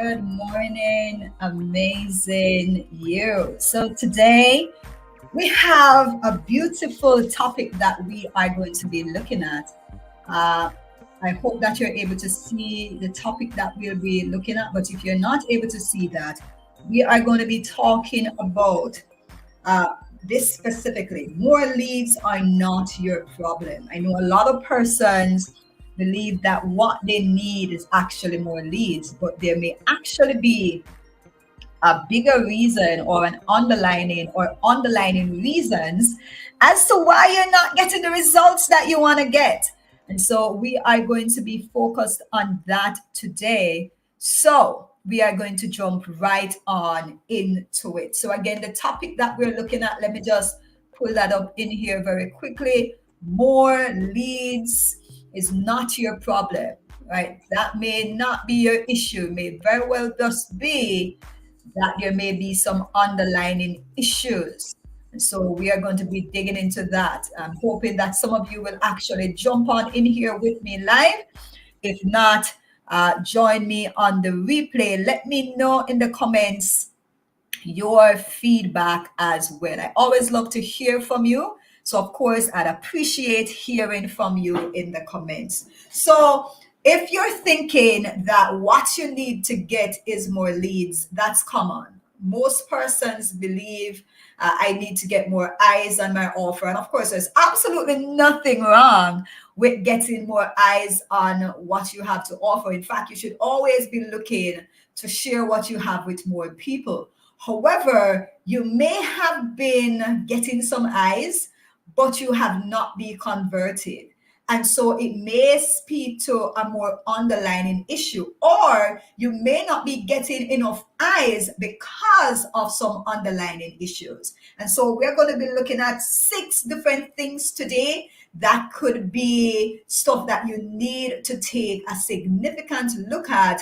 Good morning, amazing you. So, today we have a beautiful topic that we are going to be looking at. Uh, I hope that you're able to see the topic that we'll be looking at, but if you're not able to see that, we are going to be talking about uh, this specifically. More leads are not your problem. I know a lot of persons believe that what they need is actually more leads, but there may actually be a bigger reason or an underlining reasons as to why you're not getting the results that you want to get. And so we are going to be focused on that today. So we are going to jump right on into it. So again, the topic that we're looking at, let me just pull that up in here very quickly. More leads is not your problem, right? That may not be your issue, may very well just be that there may be some underlying issues. And so we are going to be digging into that. I'm hoping that some of you will actually jump on in here with me live. If not, join me on the replay. Let me know in the comments your feedback as well. I always love to hear from you. So, of course, I'd appreciate hearing from you in the comments. So, if you're thinking that what you need to get is more leads, that's common. Most persons believe I need to get more eyes on my offer. And of course, there's absolutely nothing wrong with getting more eyes on what you have to offer. In fact, you should always be looking to share what you have with more people. However, you may have been getting some eyes, but you have not been converted. And so it may speak to a more underlying issue, or you may not be getting enough eyes because of some underlying issues. And so we're going to be looking at 6 different things today that could be stuff that you need to take a significant look at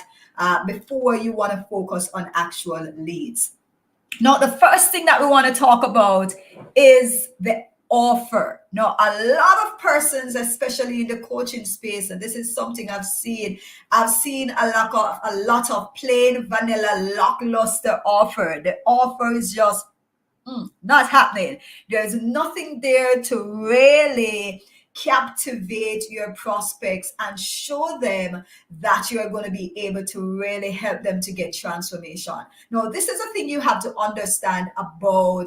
before you want to focus on actual leads. Now, the first thing that we want to talk about is the offer. Now, a lot of persons, especially in the coaching space, and this is something I've seen a lot of plain vanilla lackluster offer. The offer is just not happening. There's nothing there to really captivate your prospects and show them that you are going to be able to really help them to get transformation. Now, this is a thing you have to understand about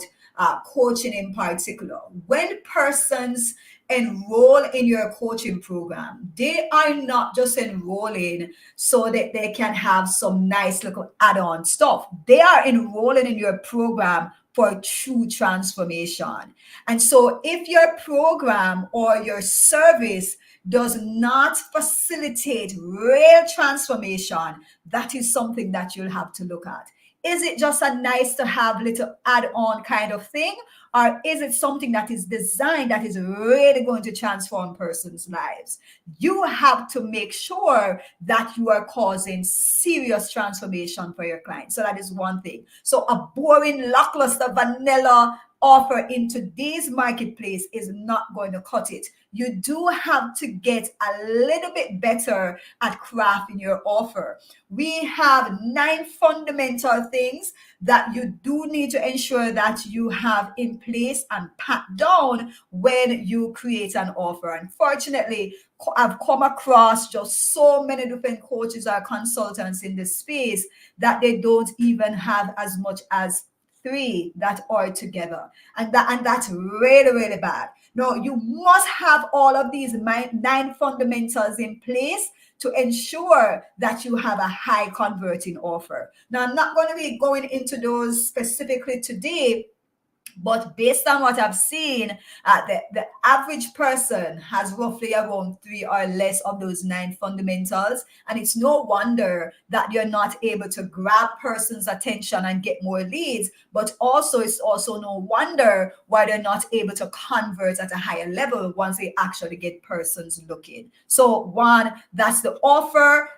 coaching in particular. When persons enroll in your coaching program, they are not just enrolling so that they can have some nice little add-on stuff. They are enrolling in your program for true transformation. And so if your program or your service does not facilitate real transformation, that is something that you'll have to look at. Is it just a nice to have little add-on kind of thing? Or is it something that is designed that is really going to transform persons' lives? You have to make sure that you are causing serious transformation for your client. So that is one thing. So a boring, lackluster, vanilla offer in today's marketplace is not going to cut it. You do have to get a little bit better at crafting your offer. We have 9 fundamental things that you do need to ensure that you have in place and pat down when you create an offer. Unfortunately, I've come across just so many different coaches or consultants in this space that they don't even have as much as 3 that are together, and that's really bad. Now, you must have all of these 9 fundamentals in place to ensure that you have a high converting offer. Now, I'm not going to be going into those specifically today, but based on what I've seen, the average person has roughly around 3 or less of those 9 fundamentals. And it's no wonder that you're not able to grab persons' attention and get more leads. But also, it's also no wonder why they're not able to convert at a higher level once they actually get persons looking. So one, that's the offer.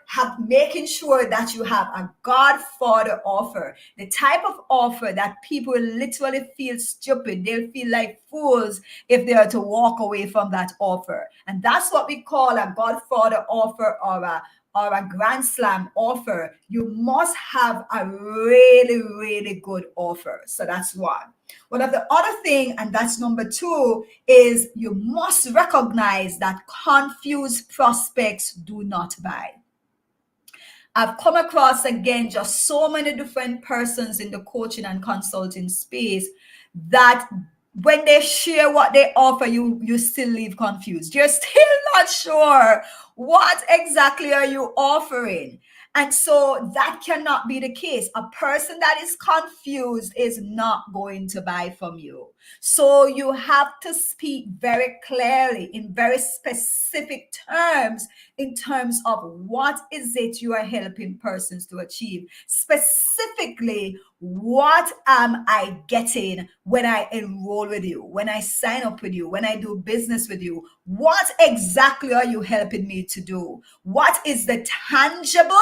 Making sure that you have a Godfather offer, the type of offer that people literally feel stupid. They'll feel like fools if they are to walk away from that offer. And that's what we call a Godfather offer, or or a grand slam offer, you must have a really, really good offer. So that's one. One of the other thing, and that's number two, is you must recognize that confused prospects do not buy. I've come across again just so many different persons in the coaching and consulting space that when they share what they offer, you still leave confused. You're still not sure what exactly are you offering. And so that cannot be the case. A person that is confused is not going to buy from you. So you have to speak very clearly in very specific terms in terms of what is it you are helping persons to achieve. Specifically, what am I getting when I enroll with you, when I sign up with you, when I do business with you? What exactly are you helping me to do? What is the tangible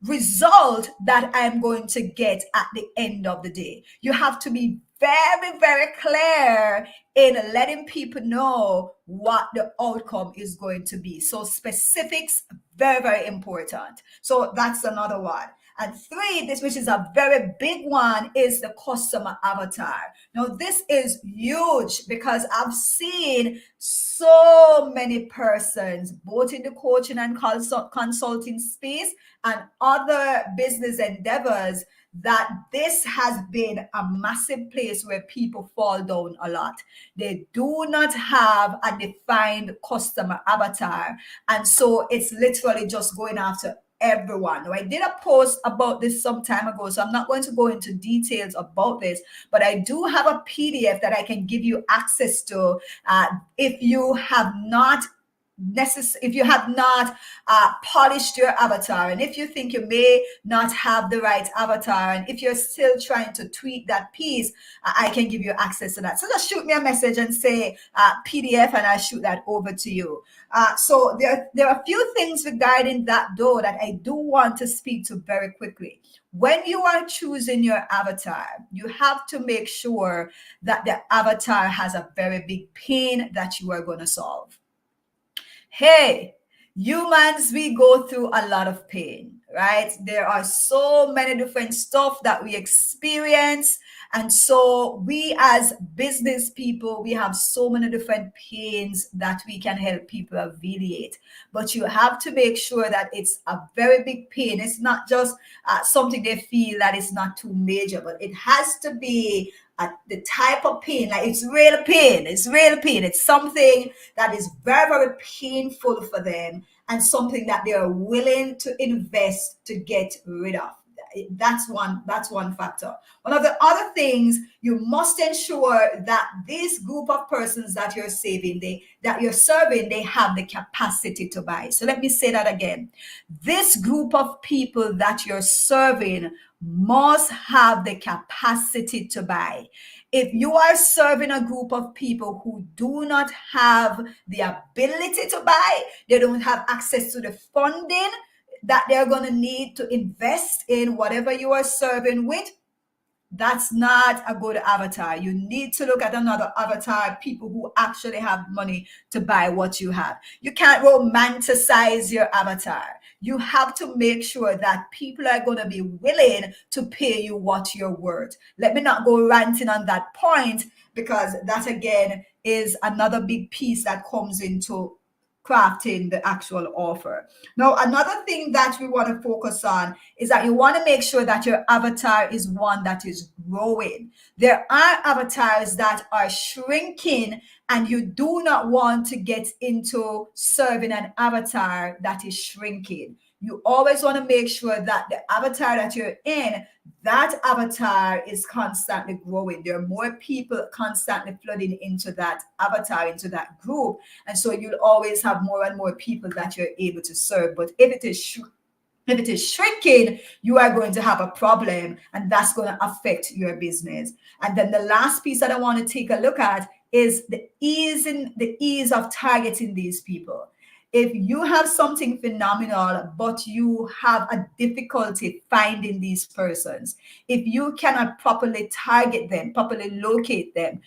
result that I'm going to get at the end of the day? You have to be very, very clear in letting people know what the outcome is going to be. So specifics, very, very important. So that's another one. And three, this which is a very big one, is the customer avatar. Now, this is huge because I've seen so many persons, both in the coaching and consulting space and other business endeavors, that this has been a massive place where people fall down a lot. They do not have a defined customer avatar. And so it's literally just going after everyone. Now, I did a post about this some time ago, so I'm not going to go into details about this, but I do have a PDF that I can give you access to if you have not if you have not polished your avatar, and if you think you may not have the right avatar, and if you're still trying to tweak that piece, I can give you access to that. So just shoot me a message and say PDF, and I'll shoot that over to you. So there are a few things regarding that though that I do want to speak to very quickly. When you are choosing your avatar, you have to make sure that the avatar has a very big pain that you are going to solve. Hey, humans, we go through a lot of pain, right? There are so many different stuff that we experience. And so we as business people, we have so many different pains that we can help people alleviate. But you have to make sure that it's a very big pain. It's not just something they feel that is not too major, but it has to be the type of pain, like it's real pain. It's real pain. It's something that is very, very painful for them, and something that they are willing to invest to get rid of. That's one factor. One of the other things, you must ensure that this group of persons that you're serving, they have the capacity to buy. So let me say that again. This group of people that you're serving must have the capacity to buy. If you are serving a group of people who do not have the ability to buy, they don't have access to the funding that they're going to need to invest in whatever you are serving with, that's not a good avatar. You need to look at another avatar, people who actually have money to buy what you have. You can't romanticize your avatar. You have to make sure that people are going to be willing to pay you what you're worth. Let me not go ranting on that point, because that again is another big piece that comes into crafting the actual offer. Now, another thing that we want to focus on is that you want to make sure that your avatar is one that is growing. There are avatars that are shrinking, and you do not want to get into serving an avatar that is shrinking. You always want to make sure that the avatar that you're in, that avatar is constantly growing. There are more people constantly flooding into that avatar, into that group. And so you'll always have more and more people that you're able to serve. But if it is shrinking, you are going to have a problem, and that's going to affect your business. And then the last piece that I want to take a look at is the ease of targeting these people. If you have something phenomenal, but you have a difficulty finding these persons, if you cannot properly target them, properly locate them,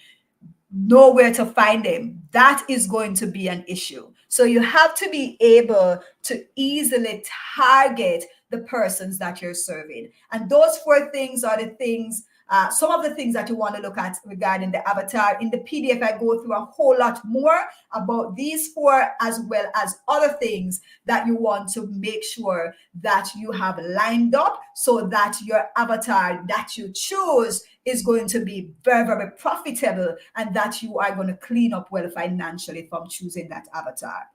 know where to find them, that is going to be an issue. So you have to be able to easily target the persons that you're serving. And those four things are the things, some of the things that you want to look at regarding the avatar. In the PDF, I go through a whole lot more about these four, as well as other things that you want to make sure that you have lined up, so that your avatar that you choose is going to be very, very profitable, and that you are going to clean up well financially from choosing that avatar.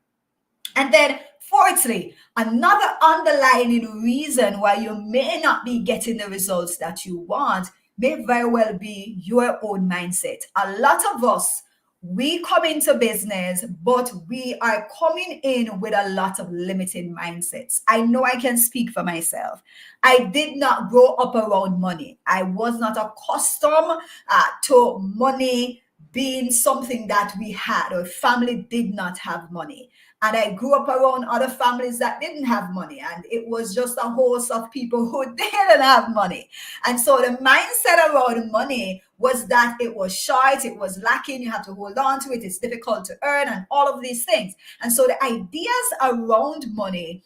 And then, fourthly, another underlying reason why you may not be getting the results that you want may very well be your own mindset. A lot of us, we come into business, but we are coming in with a lot of limiting mindsets. I know I can speak for myself. I did not grow up around money. I was not accustomed to money being something that we had, or family did not have money. And I grew up around other families that didn't have money, and it was just a host of people who didn't have money. And so the mindset around money was that it was short, it was lacking, you have to hold on to it, it's difficult to earn, and all of these things. And so the ideas around money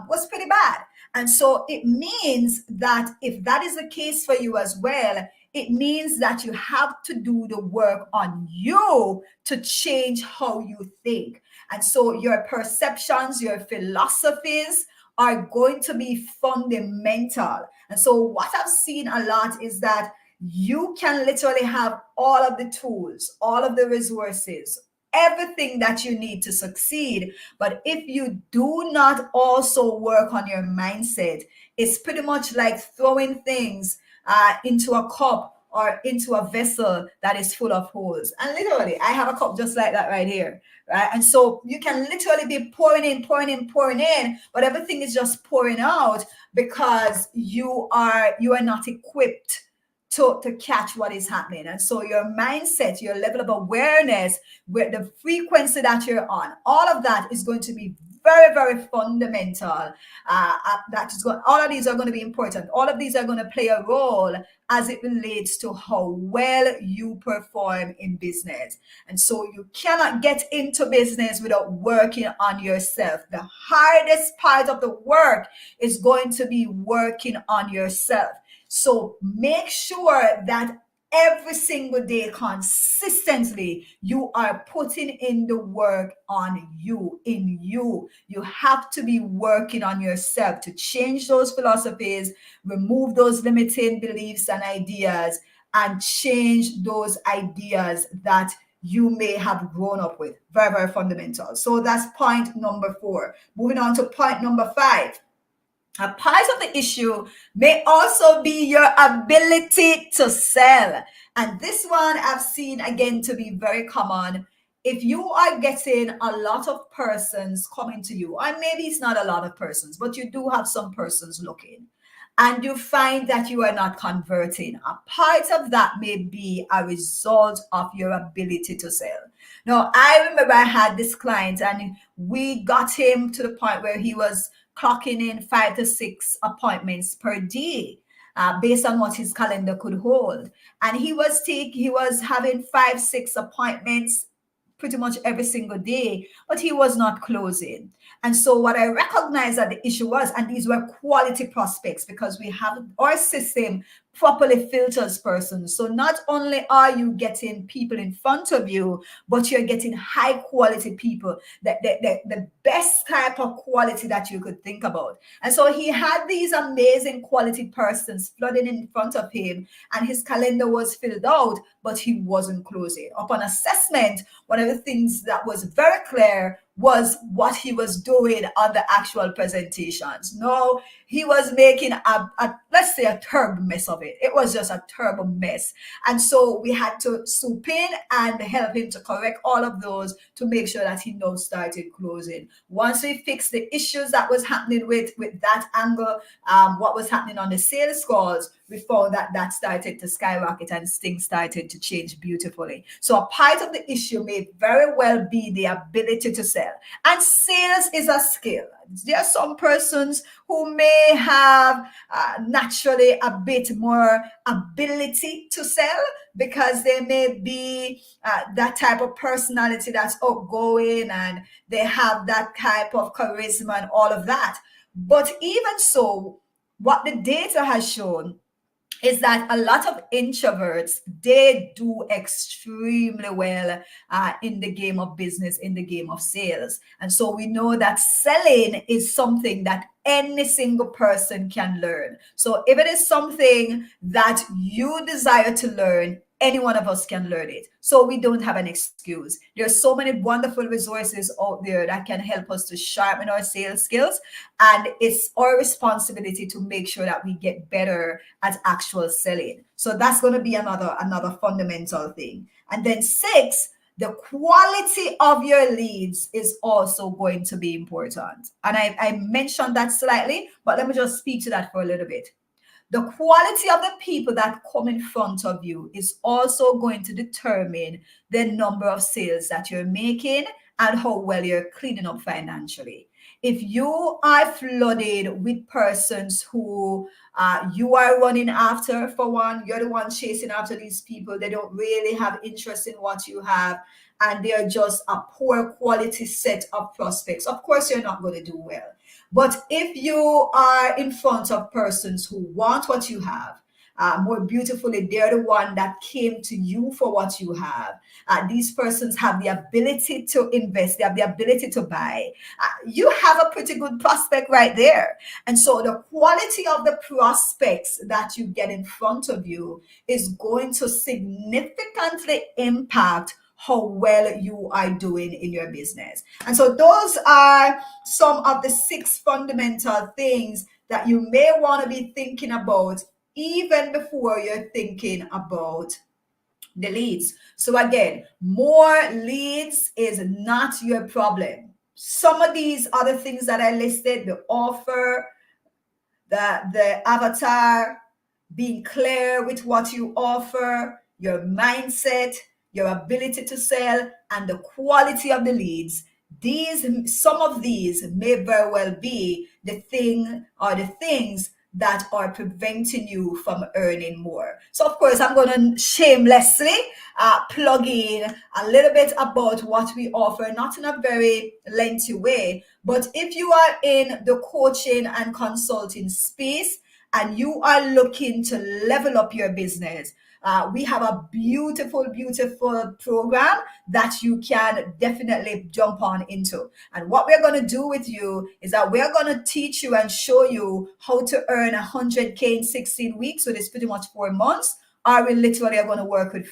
was pretty bad. And so it means that if that is the case for you as well, it means that you have to do the work on you to change how you think. And so your perceptions, your philosophies are going to be fundamental. And so what I've seen a lot is that you can literally have all of the tools, all of the resources, everything that you need to succeed. But if you do not also work on your mindset, it's pretty much like throwing things into a cup or into a vessel that is full of holes. And literally, I have a cup just like that right here, right? And so you can literally be pouring in, pouring in, pouring in, but everything is just pouring out because you are not equipped to catch what is happening. And so your mindset, your level of awareness, with the frequency that you're on, all of that is going to be very, very fundamental. That is going. All of these are going to be important. All of these are going to play a role as it relates to how well you perform in business. And so you cannot get into business without working on yourself. The hardest part of the work is going to be working on yourself. So make sure that every single day, consistently, you are putting in the work on you, in you. You have to be working on yourself to change those philosophies, remove those limiting beliefs and ideas, and change those ideas that you may have grown up with. Very, very fundamental. So that's point number 4. Moving on to point number 5. A part of the issue may also be your ability to sell. And this one I've seen again to be very common. If you are getting a lot of persons coming to you, or maybe it's not a lot of persons, but you do have some persons looking, and you find that you are not converting, a part of that may be a result of your ability to sell. Now, I remember I had this client, and we got him to the point where he was clocking in 5 to 6 appointments per day, based on what his calendar could hold. And he was having 5, 6 appointments pretty much every single day, but he was not closing. And so what I recognized that the issue was, and these were quality prospects, because we have our system properly filters persons. So not only are you getting people in front of you, but you're getting high quality people, the best type of quality that you could think about. And so he had these amazing quality persons flooding in front of him, and his calendar was filled out, but he wasn't closing. Upon assessment, one of the things that was very clear was what he was doing on the actual presentations. No, he was making a let's say a terrible mess of it. It was just a terrible mess. And so we had to swoop in and help him to correct all of those to make sure that he now started closing. Once we fixed the issues that was happening with that angle, what was happening on the sales calls, we found that that started to skyrocket and things started to change beautifully. So a part of the issue may very well be the ability to sell. sell. And sales is a skill. There are some persons who may have naturally a bit more ability to sell because they may be that type of personality that's outgoing and they have that type of charisma and all of that. But even so, what the data has shown is that a lot of introverts, they do extremely well in the game of business, in the game of sales. And so we know that selling is something that any single person can learn. So if it is something that you desire to learn, any one of us can learn it. So we don't have an excuse. There's so many wonderful resources out there that can help us to sharpen our sales skills. And it's our responsibility to make sure that we get better at actual selling. So that's going to be another fundamental thing. And then six, the quality of your leads is also going to be important. And I mentioned that slightly, but let me just speak to that for a little bit. The quality of the people that come in front of you is also going to determine the number of sales that you're making and how well you're cleaning up financially. If you are flooded with persons who you are running after, for one, you're the one chasing after these people, they don't really have interest in what you have, and they're just a poor quality set of prospects, of course, you're not going to do well. But if you are in front of persons who want what you have, more beautifully, they're the one that came to you for what you have. These persons have the ability to invest, they have the ability to buy. You have a pretty good prospect right there. And so the quality of the prospects that you get in front of you is going to significantly impact how well you are doing in your business. And so those are some of the six fundamental things that you may want to be thinking about even before you're thinking about the leads. So again, more leads is not your problem. Some of these other things that I listed, the offer, the avatar, being clear with what you offer, your mindset, your ability to sell, and the quality of the leads. Some of these may very well be the things that are preventing you from earning more. So of course, I'm going to shamelessly plug in a little bit about what we offer, not in a very lengthy way, but if you are in the coaching and consulting space and you are looking to level up your business, we have a beautiful, beautiful program that you can definitely jump on into. And what we're going to do with you is that we're going to teach you and show you how to earn 100K in 16 weeks. So it's pretty much 4 months. Or we literally are going to work with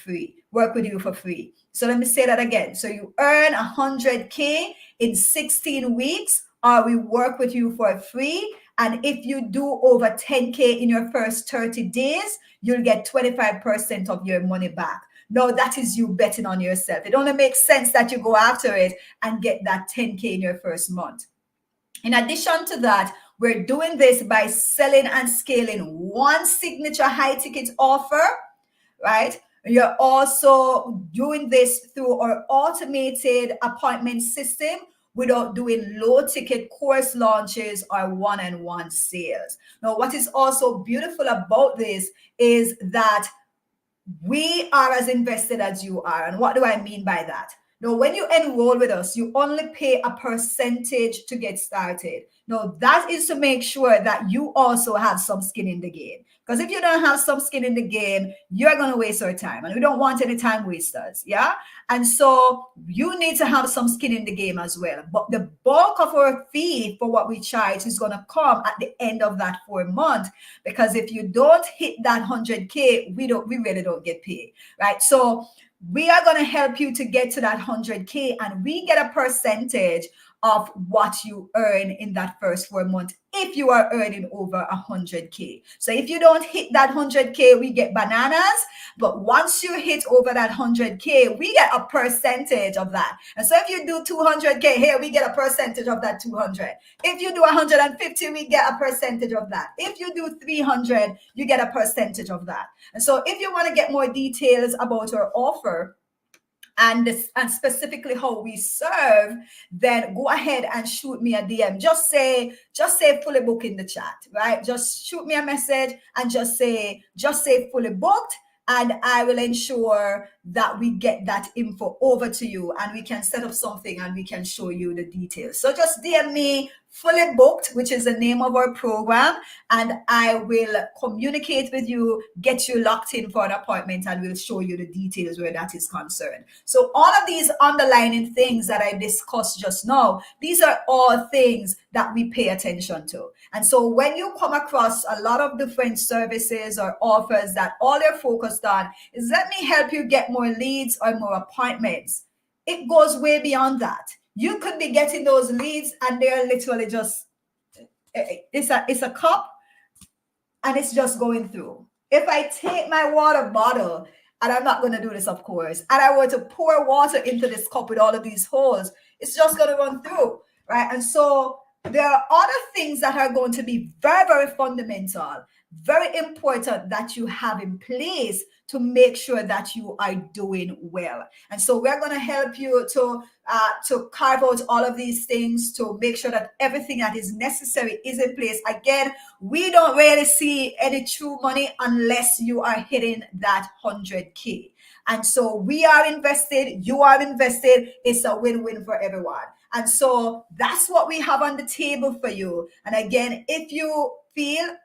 you for free. So let me say that again. So you earn 100K in 16 weeks, or we work with you for free. And if you do over 10K in your first 30 days, you'll get 25% of your money back. No, that is you betting on yourself. It only makes sense that you go after it and get that 10K in your first month. In addition to that, we're doing this by selling and scaling one signature high ticket offer, right? You're also doing this through our automated appointment system without doing low ticket course launches or one-on-one sales. Now, what is also beautiful about this is that we are as invested as you are. And what do I mean by that? Now, when you enroll with us, you only pay a percentage to get started. Now, that is to make sure that you also have some skin in the game. Because if you don't have some skin in the game, you're going to waste our time. And we don't want any time wasters. Yeah. And so you need to have some skin in the game as well. But the bulk of our fee for what we charge is going to come at the end of that 4 month. Because if you don't hit that 100K, we really don't get paid. Right. So we are going to help you to get to that 100K, and we get a percentage of what you earn in that first 4 months if you are earning over 100K. So if you don't hit that 100K, we get bananas. But once you hit over that 100K, we get a percentage of that. And so if you do 200K here, we get a percentage of that 200. If you do 150, we get a percentage of that. If you do 300, you get a percentage of that. And so if you want to get more details about our offer, and specifically how we serve, then go ahead and shoot me a DM. Just say fully booked in the chat, right? Just shoot me a message and just say fully booked, and I will ensure that we get that info over to you and we can set up something and we can show you the details. So just DM me fully booked, which is the name of our program, and I will communicate with you, get you locked in for an appointment, and we'll show you the details where that is concerned. So all of these underlining things that I discussed just now, these are all things that we pay attention to. And so when you come across a lot of different services or offers that all they're focused on is let me help you get more leads or more appointments, it goes way beyond that. You could be getting those leads and they're literally just, it's a cup and it's just going through. If I take my water bottle, and I'm not going to do this, of course, and I were to pour water into this cup with all of these holes, it's just going to run through, right? And so there are other things that are going to be very, very fundamental, very important that you have in place to make sure that you are doing well. And so we're going to help you to carve out all of these things to make sure that everything that is necessary is in place. Again, we don't really see any true money unless you are hitting that 100K. And so we are invested, you are invested, it's a win-win for everyone. And so that's what we have on the table for you. And again, if you feel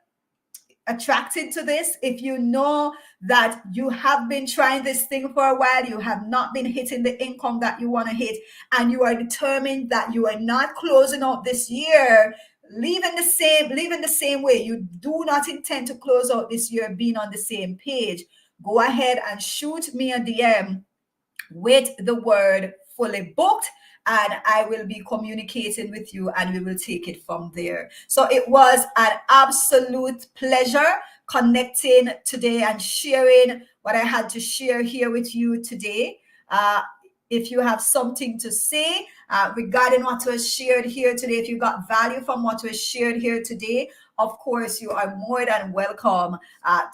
attracted to this, if you know that you have been trying this thing for a while, you have not been hitting the income that you want to hit, and you are determined that you are not closing out this year leaving the same way, you do not intend to close out this year being on the same page, go ahead and shoot me a DM with the word fully booked, and I will be communicating with you and we will take it from there. So it was an absolute pleasure connecting today and sharing what I had to share here with you today. If you have something to say regarding what was shared here today, if you got value from what was shared here today, of course, you are more than welcome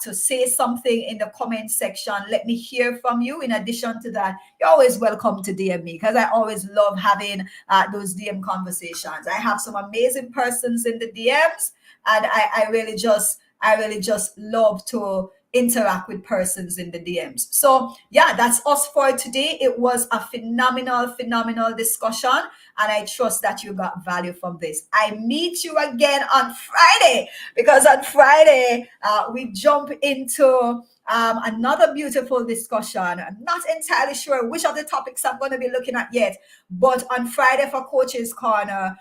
to say something in the comment section. Let me hear from you. In addition to that, you're always welcome to DM me because I always love having those DM conversations. I have some amazing persons in the DMs, and I really just love to interact with persons in the DMs. So yeah, that's us for today. It was a phenomenal discussion, and I trust that you got value from this. I meet you again on Friday, because on Friday we jump into another beautiful discussion. I'm not entirely sure which of the topics I'm going to be looking at yet, but on Friday for Coach's Corner,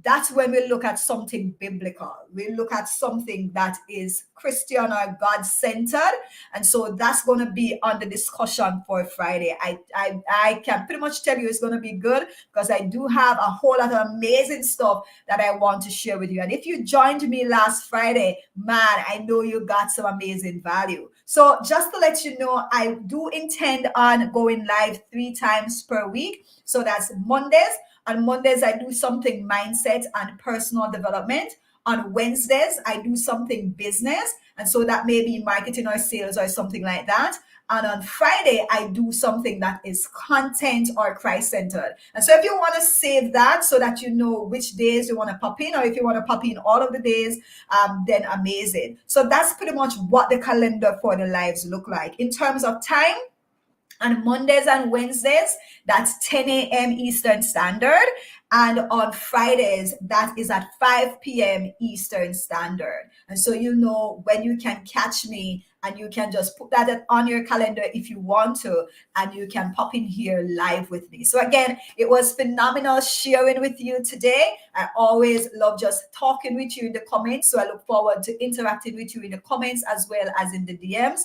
that's when we look at something biblical. We look at something that is Christian or God-centered. And so that's going to be on the discussion for Friday. I can pretty much tell you it's going to be good because I do have a whole lot of amazing stuff that I want to share with you. And if you joined me last Friday, man, I know you got some amazing value. So just to let you know, I do intend on going live 3 times per week. So that's Mondays. On Mondays, I do something mindset and personal development. On Wednesdays, I do something business. And so that may be marketing or sales or something like that. And on Friday, I do something that is content or Christ-centered. And so if you want to save that so that you know which days you want to pop in, or if you want to pop in all of the days, then amazing. So that's pretty much what the calendar for the lives look like. In terms of time, on Mondays and Wednesdays, that's 10 a.m. Eastern Standard. And on Fridays, that is at 5 p.m. Eastern Standard. And so you know when you can catch me, and you can just put that on your calendar if you want to, and you can pop in here live with me. So again, it was phenomenal sharing with you today. I always love just talking with you in the comments. So I look forward to interacting with you in the comments as well as in the DMs.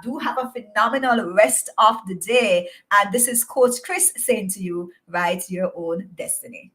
Do have a phenomenal rest of the day. And this is Coach Chris saying to you, write your own destiny.